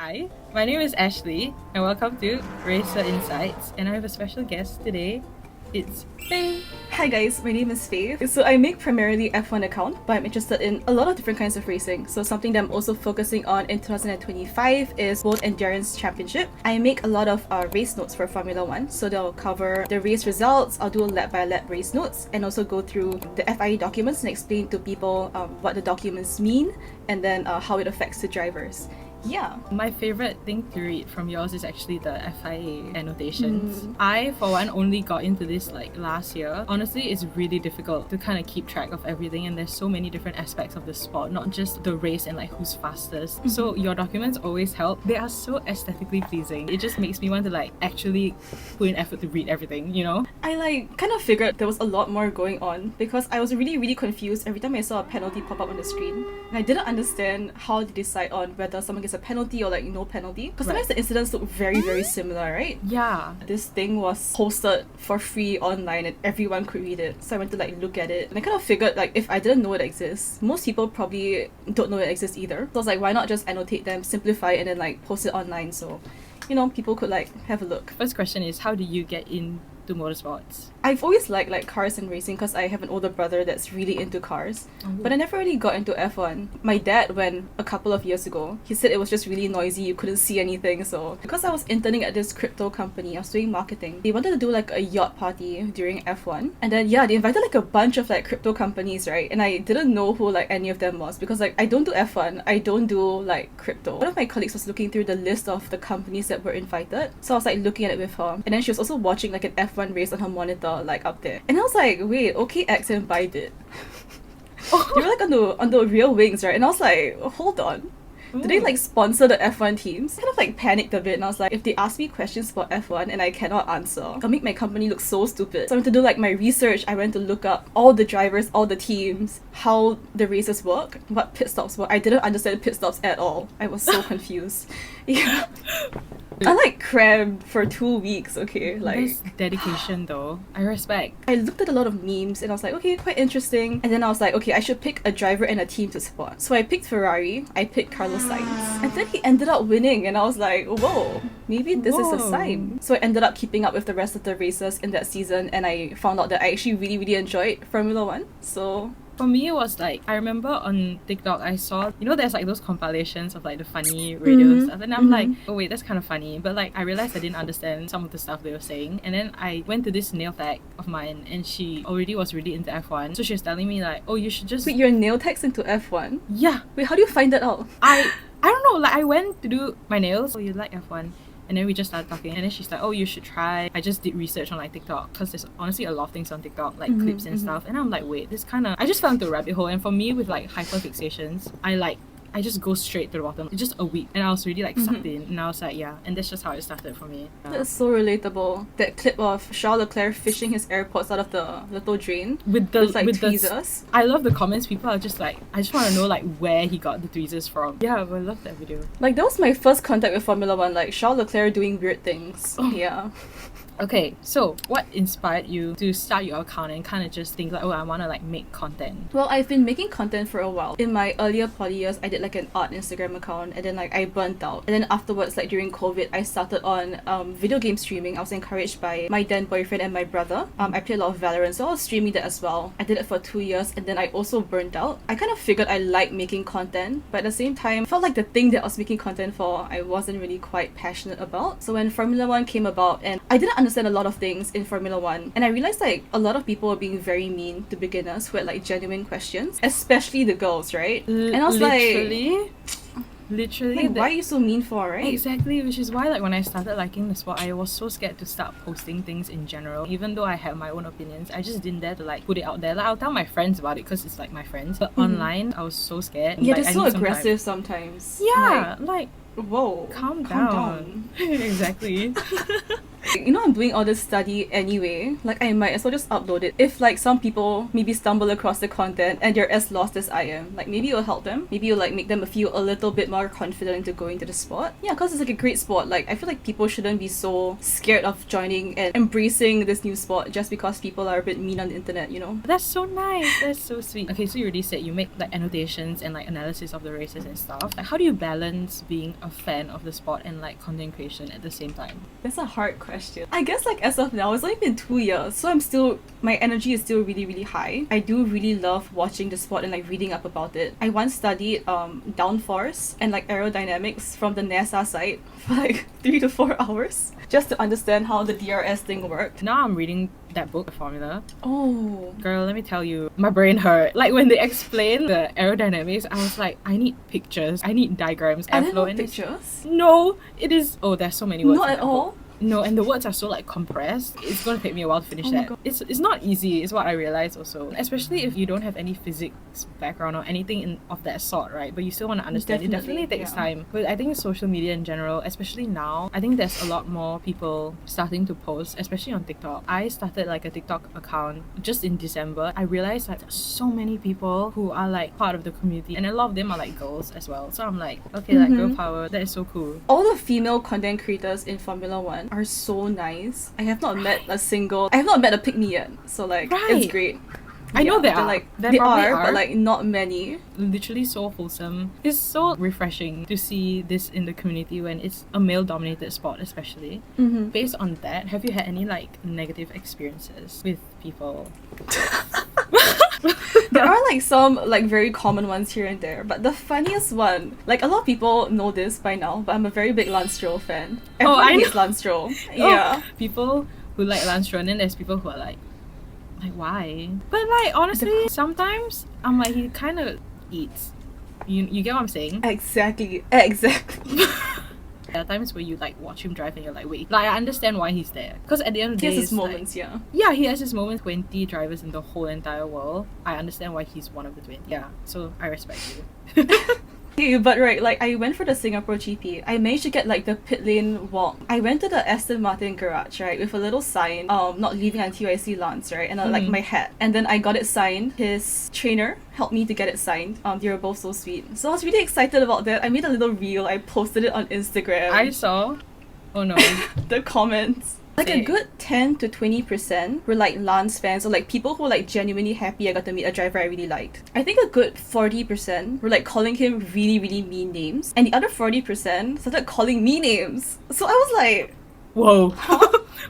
Hi, my name is Ashley and welcome to Racer Insights, and I have a special guest today. It's Faye. Hi guys, my name is Faye. So I make primarily F1 account, but I'm interested in a lot of different kinds of racing. So something that I'm also focusing on in 2025 is World Endurance Championship. I make a lot of race notes for Formula 1. So they'll cover the race results, I'll do lap by lap race notes, and also go through the FIA documents and explain to people what the documents mean and then how it affects the drivers. Yeah. My favorite thing to read from yours is actually the FIA annotations. I, for one, only got into this like last year. Honestly, it's really difficult to kind of keep track of everything, and there's so many different aspects of the sport, not just the race and like who's fastest. So your documents always help. They are so aesthetically pleasing. It just makes me want to like actually put in effort to read everything, you know? I like kind of figured there was a lot more going on because I was really confused every time I saw a penalty pop up on the screen. And I didn't understand how to decide on whether someone gets a penalty or like no penalty. Because sometimes the incidents look very similar, right? Yeah. This thing was posted for free online and everyone could read it. So I went to like look at it and I kind of figured like if I didn't know it exists, most people probably don't know it exists either. So I was like, why not just annotate them, simplify it, and then like post it online so, you know, people could like have a look. First question is, how do you get into motorsports? I've always liked cars and racing because I have an older brother that's really into cars. But I never really got into F1. My dad went a couple of years ago. He said it was just really noisy, you couldn't see anything. So because I was interning at this crypto company, I was doing marketing. They wanted to do like a yacht party during F1. And then yeah, they invited like a bunch of like crypto companies, right? And I didn't know who like any of them was because like I don't do F1, I don't do like crypto. One of my colleagues was looking through the list of the companies that were invited. So I was like looking at it with her. And then she was also watching like an F1 race on her monitor like up there, and I was like, wait, OKX and Bybit they were like on the real wings, right? And I was like, hold on, do they like sponsor the F1 teams? I kind of like panicked a bit and I was like, if they ask me questions about F1 and I cannot answer, I'll make my company look so stupid. So I went to do like my research. I went to look up all the drivers, all the teams, how the races work, what pit stops work. I didn't understand pit stops at all. I was so confused. Yeah. I like crammed for 2 weeks, okay? Like That's dedication though. I respect. I looked at a lot of memes and I was like, okay, quite interesting. And then I was like, okay, I should pick a driver and a team to support. So I picked Ferrari, I picked Carlos Sainz. And then he ended up winning and I was like, whoa, maybe this is a sign. So I ended up keeping up with the rest of the races in that season and I found out that I actually really enjoyed Formula 1. So for me, it was like, I remember on TikTok, I saw, you know, there's like those compilations of like the funny radio stuff. And I'm like, oh wait, that's kind of funny. But like, I realized I didn't understand some of the stuff they were saying. And then I went to this nail tech of mine and she already was really into F1. So she was telling me like, oh, you should just... Wait, your nail tech's into F1? Yeah. Wait, how do you find that out? I don't know, like I went to do my nails. Oh, you like F1? And then we just started talking and then she's like, oh, you should try. I just did research on like TikTok because there's honestly a lot of things on TikTok, like clips and stuff. And I'm like, wait, this kind of... I just fell into a rabbit hole. And for me with like hyperfixations, I just go straight to the bottom. Just a week. And I was really like sucked in. And I was like, yeah. And that's just how it started for me. That's so relatable. That clip of Charles Leclerc fishing his AirPods out of the little drain with tweezers. I love the comments. People are just like, I just want to know like where he got the tweezers from. Yeah, I love that video. Like that was my first contact with Formula 1, like Charles Leclerc doing weird things. Oh. Yeah. Okay, so what inspired you to start your account and kind of just think like, oh, I want to like make content? Well, I've been making content for a while. In my earlier poly years, I did like an art Instagram account and then like I burnt out. And then afterwards, like during COVID, I started on video game streaming. I was encouraged by my then boyfriend and my brother. I played a lot of Valorant, so I was streaming that as well. I did it for 2 years and then I also burnt out. I kind of figured I liked making content, but at the same time, I felt like the thing that I was making content for, I wasn't really quite passionate about. So when Formula 1 came about, and I didn't understand a lot of things in Formula 1 and I realized like a lot of people were being very mean to beginners who had like genuine questions, especially the girls, right? And I was literally like, why are you so mean for, right? Exactly, which is why like when I started liking the sport, I was so scared to start posting things in general. Even though I had my own opinions, I just didn't dare to like put it out there. Like I'll tell my friends about it because it's like my friends, but online I was so scared. Yeah, like, they're so aggressive sometimes. Yeah, like whoa, calm down. Exactly. You know, I'm doing all this study anyway, like I might as well just upload it. If like some people maybe stumble across the content and they're as lost as I am, like maybe it'll help them. Maybe it'll like make them feel a little bit more confident into going to the sport. Yeah, because it's like a great sport. Like I feel like people shouldn't be so scared of joining and embracing this new sport just because people are a bit mean on the internet, you know? That's so nice. That's so sweet. Okay, so you already said you make like annotations and like analysis of the races and stuff. Like how do you balance being a fan of the sport and like content creation at the same time? That's a hard question. I guess like as of now, it's only been 2 years, so my energy is still really, really high. I do really love watching the sport and like reading up about it. I once studied downforce and like aerodynamics from the NASA site for like 3 to 4 hours just to understand how the DRS thing worked. Now I'm reading that book, The Formula. Oh. Girl, let me tell you, my brain hurt. Like when they explain the aerodynamics, I was like, I need pictures, I need diagrams. Are there no and pictures? No, it is. Oh, there's so many words. Not in at that all? book. No, and the words are so like compressed. It's gonna take me a while to finish Oh my that. God. It's not easy, is what I realized also. Especially if you don't have any physics background or anything of that sort, right? But you still want to understand. It definitely takes time. But I think social media in general, especially now, I think there's a lot more people starting to post, especially on TikTok. I started like a TikTok account just in December. I realized that there's so many people who are like part of the community, and a lot of them are like girls as well. So I'm like, okay, like girl power, that is so cool. All the female content creators in Formula One are so nice. I have not met a pick me yet. So like, it's great. I know there they're are. like There they probably are, but like not many. Literally so wholesome. It's so refreshing to see this in the community when it's a male-dominated sport, especially. Based on that, have you had any like negative experiences with people? There are like some like very common ones here and there, but the funniest one, like a lot of people know this by now, but I'm a very big Lance Stroll fan. Everyone I hates know. Lance Stroll. Yeah. People who like Lance Stroll, and then there's people who are like why? But like honestly, sometimes I'm like, he kind of eats. You get what I'm saying? Exactly. There are times where you like watch him drive and you're like, wait, like I understand why he's there. Because at the end of the day, He has his it's moments, like, yeah. yeah, he has his moments. 20 drivers in the whole entire world. I understand why he's one of the 20. Yeah, so I respect you. Okay, but right, like I went for the Singapore GP. I managed to get like the pit lane walk. I went to the Aston Martin garage, right, with a little sign, not leaving until I see Lance, right, and like my hat. And then I got it signed. His trainer helped me to get it signed. They were both so sweet. So I was really excited about that. I made a little reel. I posted it on Instagram. I saw. Oh no. The comments. Like a good 10 to 20% were like Lance fans or like people who were like genuinely happy I got to meet a driver I really liked. I think a good 40% were like calling him really, really mean names. And the other 40% started calling me names. So I was like, whoa.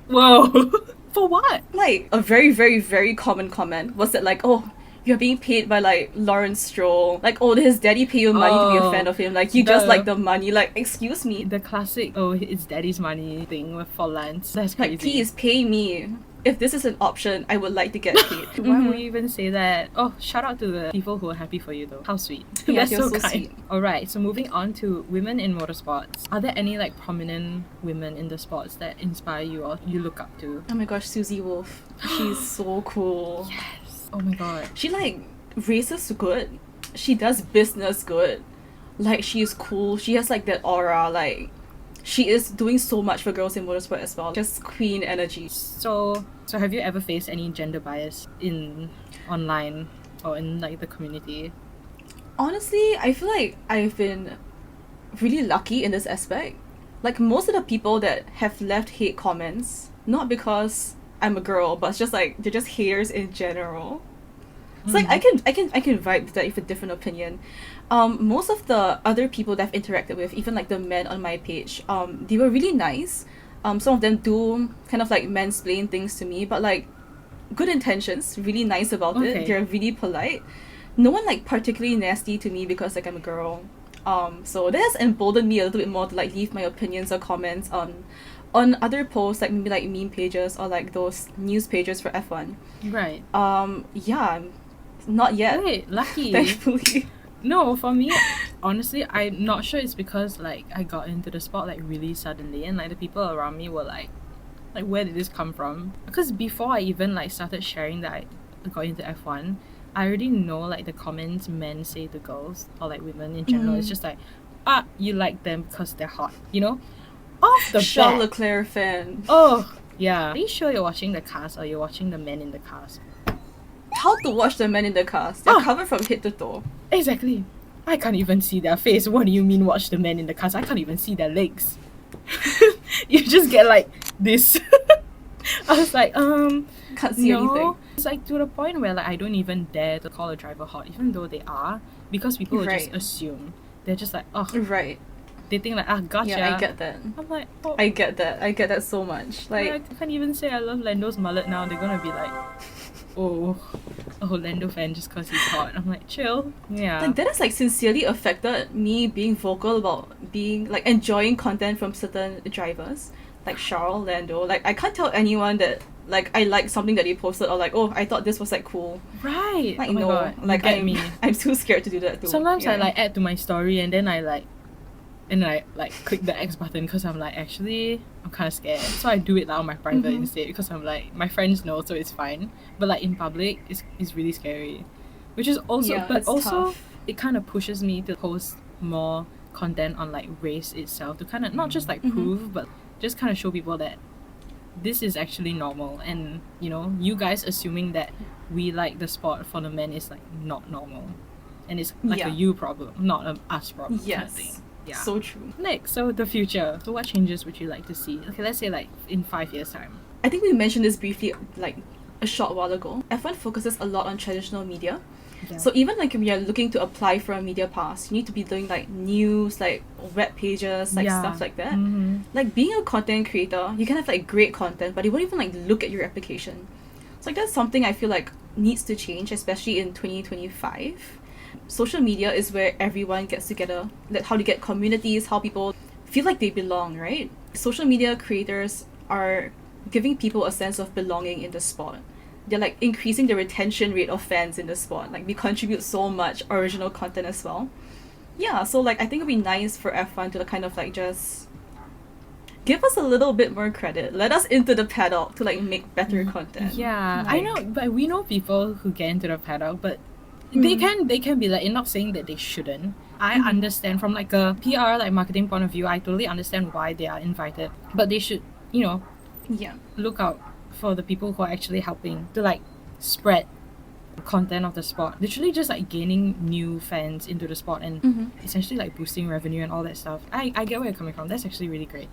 Whoa. For what? Like a very, very, very common comment was that like, oh, you're being paid by like Lawrence Stroll. Like, oh, his daddy pay you money to be a fan of him. Like, you just like the money. Like, excuse me. The classic, oh, it's daddy's money thing for Lance. That's crazy. Like, please pay me. If this is an option, I would like to get paid. Why would you even say that? Oh, shout out to the people who are happy for you though. How sweet. Yeah, That's so so kind. sweet. Alright, so moving on to women in motorsports. Are there any like prominent women in the sports that inspire you or you look up to? Oh my gosh, Susie Wolf. She's so cool. Yes. Oh my god. She like races good. She does business good. Like, she's cool. She has like that aura. Like, she is doing so much for girls in motorsport as well. Just queen energy. So have you ever faced any gender bias in online or in like the community? Honestly, I feel like I've been really lucky in this aspect. Like, most of the people that have left hate comments, not because I'm a girl, but it's just like they're just haters in general. It's like I can vibe with that with a different opinion. Most of the other people that I've interacted with, even like the men on my page, they were really nice. Some of them do kind of like mansplain things to me, but like good intentions, really nice about it. They're really polite. No one like particularly nasty to me because like I'm a girl. So that has emboldened me a little bit more to like leave my opinions or comments on other posts, like maybe like meme pages or like those news pages for F1. Right. Yeah, not yet. Wait, lucky. Thankfully. No, for me, honestly, I'm not sure it's because like I got into the sport like really suddenly and like the people around me were like where did this come from? Because before I even like started sharing that I got into F1, I already know like the comments men say to girls or like women in general. It's just like, you like them because they're hot, you know? Off the Charles bat. Leclerc fan. Oh, yeah. Are you sure you're watching the cast or you're watching the men in the cast? How to watch the men in the cast? They're covered from head to toe. Exactly. I can't even see their face. What do you mean watch the men in the cast? I can't even see their legs. You just get like this. I was like, Can't see anything. It's like to the point where like I don't even dare to call a driver hot, even though they are, because people will just assume. They're just like, oh. Right. they think like, gotcha. Yeah, I get that. I'm like, oh. I get that so much. Like, I can't even say I love Lando's mullet now. They're gonna be like, oh, a Lando fan just cause he's hot. I'm like, chill. Yeah. Like, that has like sincerely affected me being vocal about being like enjoying content from certain drivers, like Charles, Lando. Like, I can't tell anyone that like I like something that they posted, or like, oh, I thought this was like cool. Right. Like, oh my no, God. like me. I'm too scared to do that too. Sometimes yeah. I like add to my story and then I click the X button because I'm like, actually I'm kind of scared, so I do it now on my private instead, because I'm like, my friends know, so it's fine, but like in public it's really scary, which is also but also tough. It kind of pushes me to post more content on like race itself, to kind of not just like prove but just kind of show people that this is actually normal, and you know, you guys assuming that we like the sport for the men is like not normal, and it's like a you problem, not a us problem. Yes. Kind of thing. Yeah. So true. Next, so the future. So what changes would you like to see? Okay, let's say like in 5 years' time. I think we mentioned this briefly like a short while ago. F1 focuses a lot on traditional media. Yeah. So even like if you're looking to apply for a media pass, you need to be doing like news, like web pages, like stuff like that. Like being a content creator, you can have like great content, but they won't even like look at your application. So like that's something I feel like needs to change, especially in 2025. Social media is where everyone gets together, like how to get communities, how people feel like they belong, right? Social media creators are giving people a sense of belonging in the sport. They're like increasing the retention rate of fans in the sport. Like we contribute so much original content as well. Yeah, so like I think it'd be nice for F1 to kind of like just give us a little bit more credit. Let us into the paddock to like make better content. Yeah, like, I know, but we know people who get into the paddock, but they can be like, I'm not saying that they shouldn't. I understand from like a PR, like marketing point of view, I totally understand why they are invited, but they should, you know, look out for the people who are actually helping to like spread content of the sport, literally just like gaining new fans into the sport and essentially like boosting revenue and all that stuff. I get where you're coming from. That's actually really great.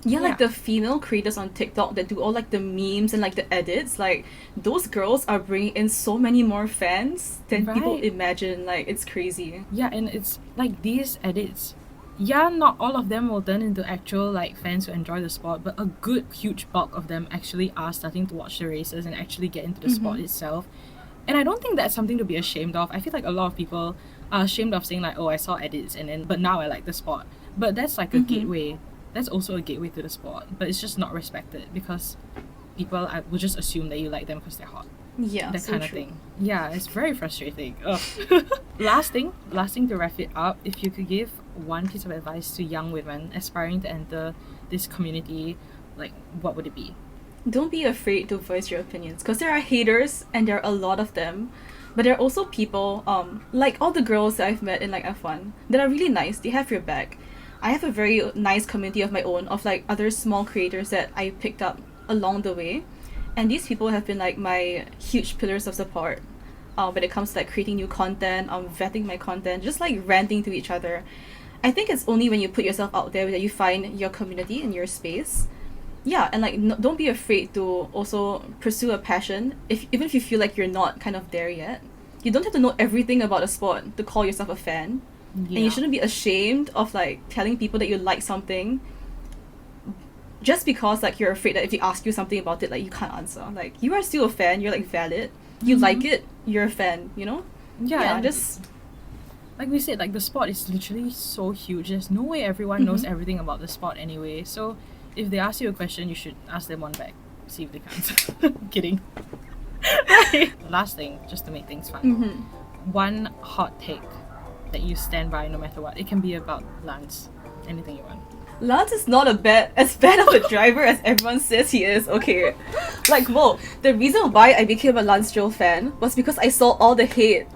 Yeah, like the female creators on TikTok that do all like the memes and like the edits, like those girls are bringing in so many more fans than people imagine. Like it's crazy. Yeah, and it's like these edits, not all of them will turn into actual like fans who enjoy the sport, but a good huge bulk of them actually are starting to watch the races and actually get into the sport itself. And I don't think that's something to be ashamed of. I feel like a lot of people are ashamed of saying like, oh, I saw edits but now I like the sport. But that's like a gateway. That's also a gateway to the sport, but it's just not respected because people will just assume that you like them because they're hot. Yeah, that so kind of true. thing. Yeah, it's very frustrating. Last thing to wrap it up, if you could give one piece of advice to young women aspiring to enter this community, like what would it be? Don't be afraid to voice your opinions, because there are haters and there are a lot of them, but there are also people like all the girls that I've met in like F1 that are really nice. They have your back. I have a very nice community of my own of like other small creators that I picked up along the way, and these people have been like my huge pillars of support when it comes to like creating new content, vetting my content, just like ranting to each other. I think it's only when you put yourself out there that you find your community and your space. Yeah, and like don't be afraid to also pursue a passion even if you feel like you're not kind of there yet. You don't have to know everything about a sport to call yourself a fan. And you shouldn't be ashamed of like telling people that you like something just because like you're afraid that if they ask you something about it, like you can't answer. Like you are still a fan, you're like valid. You like it, you're a fan, you know? Yeah, just like we said, like the sport is literally so huge. There's no way everyone knows everything about the sport anyway. So if they ask you a question, you should ask them one back. See if they can answer. Kidding. Last thing, just to make things fun. One hot take that you stand by no matter what. It can be about Lance. Anything you want. Lance is not as bad of a driver as everyone says he is, okay? Like, whoa, the reason why I became a Lance Stroll fan was because I saw all the hate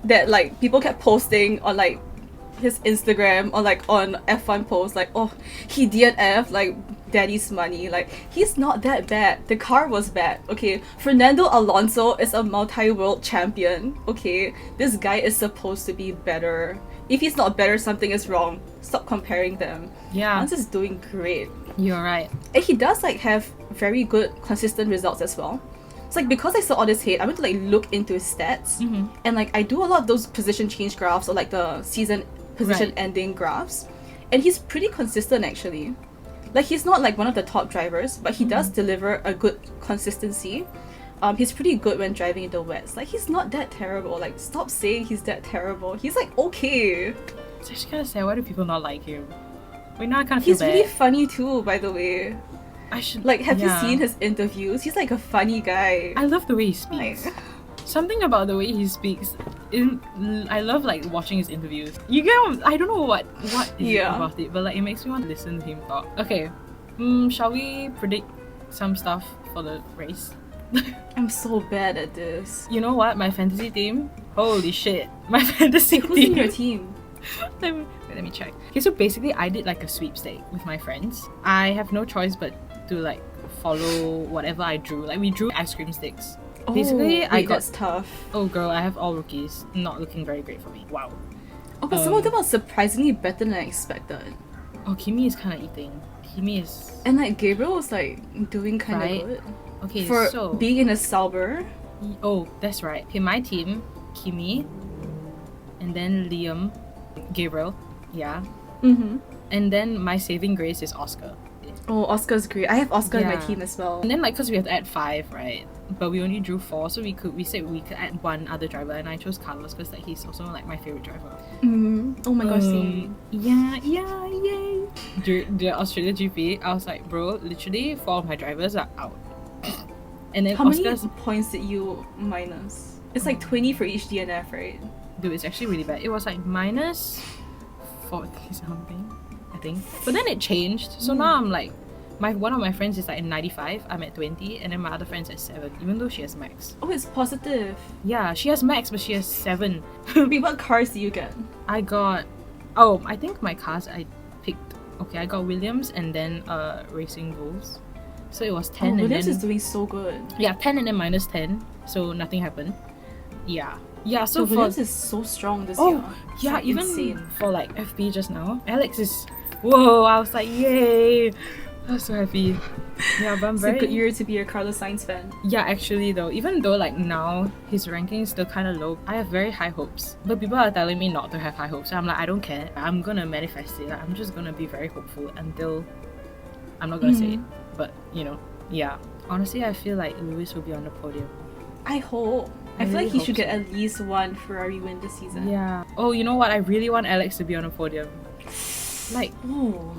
that like people kept posting on like his Instagram or like on F1 posts, like, oh, he DNF, like daddy's money. Like, he's not that bad. The car was bad, okay? Fernando Alonso is a multi-world champion, okay? This guy is supposed to be better. If he's not better, something is wrong. Stop comparing them. Yeah. Lance is doing great. You're right. And he does like have very good consistent results as well. It's like because I saw all this hate, I went to like look into his stats, and like I do a lot of those position change graphs or like the season position ending graphs. And he's pretty consistent actually. Like, he's not like one of the top drivers, but he does deliver a good consistency. He's pretty good when driving in the wets. Like, he's not that terrible. Like, stop saying he's that terrible. He's like okay. It's actually kind of sad. Why do people not like him? Wait, now I kind of feel He's bad. really funny too, by the way. I should Like, have you seen his interviews? He's like a funny guy. I love the way he speaks. Like, Something about the way he speaks. I love like watching his interviews. You get I don't know what is it about it, but like it makes me want to listen to him talk. Okay, shall we predict some stuff for the race? I'm so bad at this. You know what? My fantasy team. Holy shit! My fantasy Who's team. in your team? Let me check. Okay, so basically I did like a sweepstake with my friends. I have no choice but to like follow whatever I drew. Like we drew ice cream sticks. Basically, I got. That's tough. Oh girl, I have all rookies. Not looking very great for me. Wow. Oh, but some of them are surprisingly better than I expected. Oh, Kimi is kind of eating. Kimi is. And like Gabriel was like doing kind of Right. good Okay, for so. being in a Sauber. Oh, that's right. Okay, my team, Kimi, and then Liam, Gabriel, yeah, Mm-hmm. and then my saving grace is Oscar. Oh, Oscar's great. I have Oscar in my Yeah. team as well. And then like, cause we have to add 5, right? But we only drew 4, so we said we could add one other driver, and I chose Carlos because like he's also like my favorite driver. Oh my gosh, same. Yeah, yay! During the Australia GP, I was like, bro, literally 4 of my drivers are out. And then How Oscar's many points did you minus? It's like 20 for each DNF, right? dude, it's actually really bad. It was like minus 40 something, I think. But then it changed. So now I'm like, one of my friends is like in 95, I'm at 20, and then my other friend's at 7, even though she has max. Oh, it's positive. Yeah, she has max, but she has 7. Wait, what cars do you get? I got, oh, I think my cars I picked, okay, I got Williams and then Racing Bulls. So it was 10 and Williams then, is doing so good. yeah, 10 and then minus 10, so nothing happened. Yeah. Yeah, so for, Williams is so strong this year. It's, yeah, like, even insane. for like FP just now, Alex is, whoa, I was like, yay! I was so happy. Yeah, but I'm It's very... a good year to be a Carlos Sainz fan. Yeah, actually though, even though like now his ranking is still kind of low, I have very high hopes. But people are telling me not to have high hopes. So I'm like, I don't care. I'm gonna manifest it. Like, I'm just gonna be very hopeful until... I'm not gonna say it, but you know, yeah. Honestly, I feel like Lewis will be on the podium. I hope. I feel really like he hope should get so. at least one Ferrari win this season. Yeah. Oh, you know what? I really want Alex to be on the podium. Like, Oh.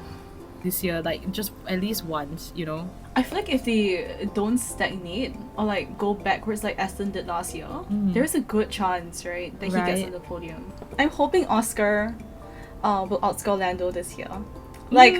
this year, like just at least once, you know? I feel like if they don't stagnate or like go backwards like Aston did last year, there's a good chance, right, that he gets Right. on the podium. I'm hoping Oscar will outscore Lando this year. Like,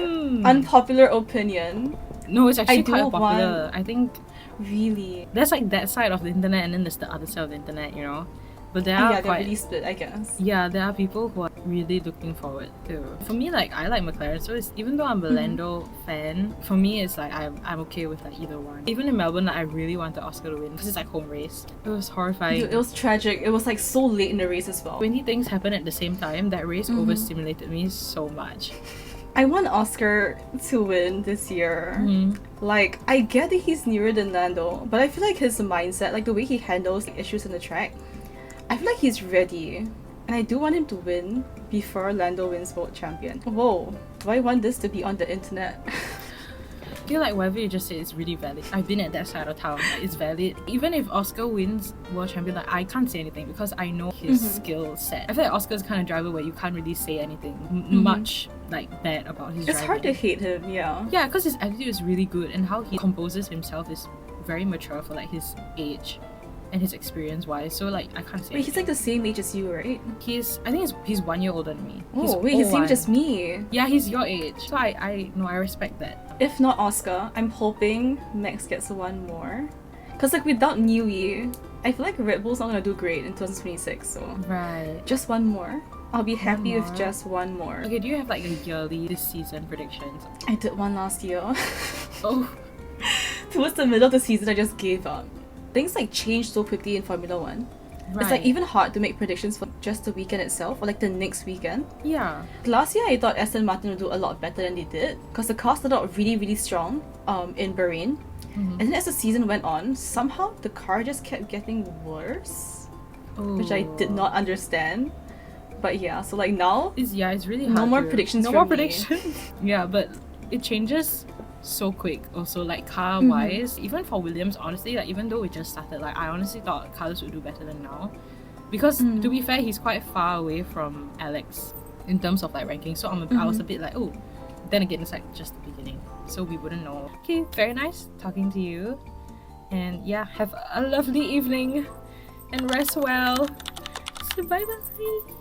unpopular opinion, No, it's actually I do quite popular. want- I think really. there's like that side of the internet and then there's the other side of the internet, you know? But there Yeah, are they're quite... really split, I guess. Yeah, there are people who are really looking forward to. For me, like I like McLaren, so it's even though I'm a Lando fan, for me it's like I'm okay with like either one. Even in Melbourne, like, I really wanted Oscar to win because it's like home race. It was horrifying. Dude, it was tragic. It was like so late in the race as well. 20 things happened at the same time. That race overstimulated me so much. I want Oscar to win this year. Like, I get that he's nearer than Lando, but I feel like his mindset, like the way he handles the issues on the track, I feel like he's ready. And I do want him to win before Lando wins world champion. Whoa, do I want this to be on the internet? I feel like whatever you just said is really valid. I've been at that side of town. Like, it's valid. Even if Oscar wins world champion, like, I can't say anything because I know his skill set. I feel like Oscar's the kind of driver where you can't really say anything much like bad about his It's driving. hard to hate him, yeah. Yeah, because his attitude is really good and how he composes himself is very mature for like his age and his experience wise. So like I can't say. Wait, he's like the same age as you, right? I think he's 1 year older than me. Oh, wait, he's same 01. as me. Yeah, he's your age. So I respect that. If not Oscar, I'm hoping Max gets one more. Cause like without Newey, I feel like Red Bull's not gonna do great in 2026, so Right. just one more. I'll be happy with more? just one more. Okay, do you have like a yearly this season predictions? I did one last year. Oh, Towards the middle of the season, I just gave up. Things like change so quickly in Formula One. right. It's like even hard to make predictions for just the weekend itself or like the next weekend. Yeah. Last year, I thought Aston Martin would do a lot better than they did because the car started out really, really strong in Bahrain. And then as the season went on, somehow the car just kept getting worse, which I did not understand. But yeah, so like now, It's really hard. no more to- predictions No from more me. predictions. Yeah, but it changes so quick. Also, like car wise, even for Williams, honestly, like even though we just started, like I honestly thought Carlos would do better than now, because to be fair, he's quite far away from Alex in terms of like ranking. So I was a bit like, oh, then again, it's like just the beginning, so we wouldn't know. Okay, very nice talking to you, and yeah, have a lovely evening and rest well. So bye bye.